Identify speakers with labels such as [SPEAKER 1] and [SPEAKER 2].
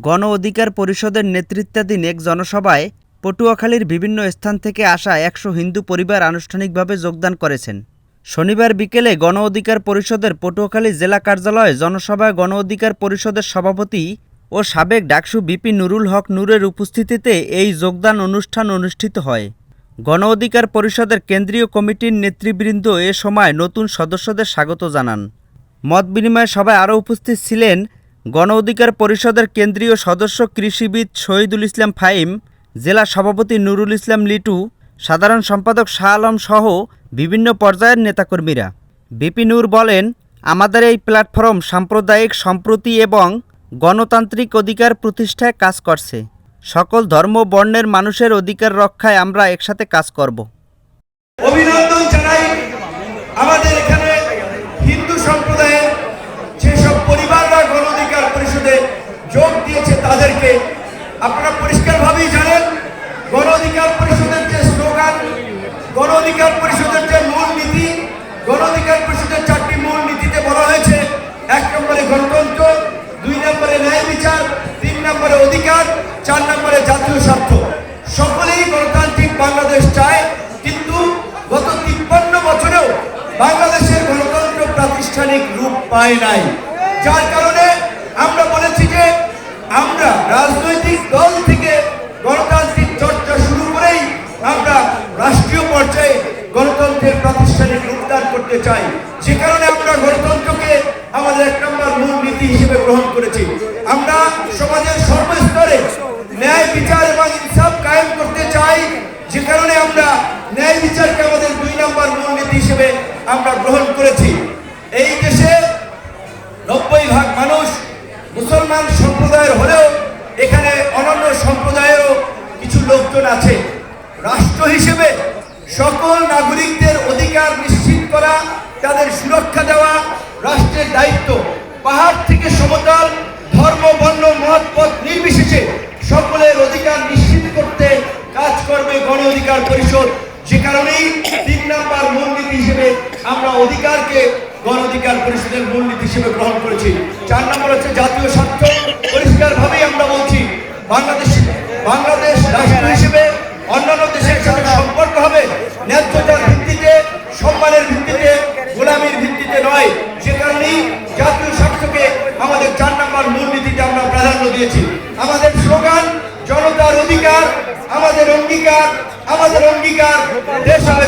[SPEAKER 1] গণ অধিকার পরিষদের নেতৃত্বাধীন এক জনসভায় পটুয়াখালীর বিভিন্ন স্থান থেকে আসা ১০০ হিন্দু পরিবার আনুষ্ঠানিকভাবে যোগদান করেছেন। শনিবার বিকেলে গণ অধিকার পরিষদের পটুয়াখালী জেলা কার্যালয়ে জনসভায় গণ অধিকার পরিষদের সভাপতি ও সাবেক ডাকসু বিপি নুরুল হক নূরের উপস্থিতিতে এই যোগদান অনুষ্ঠান অনুষ্ঠিত হয়। গণ অধিকার পরিষদের কেন্দ্রীয় কমিটির নেতৃবৃন্দ এ সময় নতুন সদস্যদের স্বাগত জানান। মত বিনিময় সভায় আরও উপস্থিত ছিলেন গণ অধিকার পরিষদের কেন্দ্রীয় সদস্য কৃষিবিদ শহীদুল ইসলাম ফাহিম, জেলা সভাপতি নুরুল ইসলাম লিটু, সাধারণ সম্পাদক শাহ আলম সহ বিভিন্ন পর্যায়ের নেতাকর্মীরা। বিপি নূর বলেন, আমাদের এই প্ল্যাটফর্ম সাম্প্রদায়িক সম্প্রীতি এবং গণতান্ত্রিক অধিকার প্রতিষ্ঠায় কাজ করছে। সকল ধর্ম বর্ণের মানুষের অধিকার রক্ষায় আমরা একসাথে কাজ করব।
[SPEAKER 2] অভিনন্দন জানাই আমাদের এখানে হিন্দু সম্প্রদায়ের যেসব পরিবাররা গণ অধিকার পরিষদে যোগ দিয়েছে তাদেরকে। আপনারা পরিষ্কারভাবেই জানেন গণ অধিকার পরিষদের যে স্লোগান, গণ অধিকার পরিষদের যে মূল নীতি, গণ অধিকার পরিষদের 4টি মূল নীতিতে বলা হয়েছে 1 নম্বরে গণতন্ত্র, 2 নম্বরে ন্যায় বিচার, 3 নম্বরে অধিকার, 4 নম্বরে জাতীয় স্বার্থ। সকলেই গণতান্ত্রিক বাংলাদেশ চায়, কিন্তু গত 53 বছরেও বাংলাদেশের গণতন্ত্র প্রাতিষ্ঠানিক রূপ পায় নাই। যার কারণে আমরা বলেছি যে আমরা রাজনৈতিক দল থেকে গণতান্ত্রিক চর্চা শুরু করেই আমরা রাষ্ট্রীয় পর্যায়ে গণতন্ত্রের প্রাতিষ্ঠানিক রূপদান করতে চাই। যে কারণে আমরা গণতন্ত্রকে আমাদের 1 নম্বর মূল নীতি হিসেবে গ্রহণ করেছি। আমরা সমাজের সর্বস্তরে ন্যায় বিচার এবং ইনসাফ কায়েম করতে চাই। যে কারণে আমরা ন্যায় বিচারকে আমাদের 2 নম্বর মূল নীতি হিসেবে আমরা গ্রহণ করেছি। এই দেশে 90% মানুষ মুসলমান সম্প্রদায়ের হলেও এখানে অন্যান্য সম্প্রদায়েরও কিছু লোকজন আছে। রাষ্ট্র হিসেবে সকল নাগরিকদের অধিকার নিশ্চিত করা, তাদের সুরক্ষা দেওয়া রাষ্ট্রের দায়িত্ব। পাহাড় থেকে সমতল, ধর্ম বর্ণ মত পথ নির্বিশেষে সকলের অধিকার নিশ্চিত করতে কাজ করবে গণ অধিকার পরিষদ। যে কারণেই 3 নম্বর মূলনীতি হিসেবে আমরা অধিকারকে গণ অধিকার পরিষদের মূলনীতি হিসেবে গ্রহণ করেছি। 4 নম্বর হচ্ছে জাতীয় স্বার্থ। পরিষ্কারভাবেই আমরা বলছি বাংলাদেশ রাষ্ট্র হিসেবে অন্যান্য দেশের সাথে সম্পর্ক হবে ন্যায্যতার ভিত্তিতে, সম্মানের ভিত্তিতে, গোলামীর ভিত্তিতে নয়। সে কারণেই জাতীয় স্বার্থকে আমাদের 4 নম্বর মূলনীতিতে আমরা প্রাধান্য দিয়েছি। আমাদের স্লোগান জনতার অধিকার, আমাদের অঙ্গীকার, আমাদের অঙ্গীকার, দেশ হবে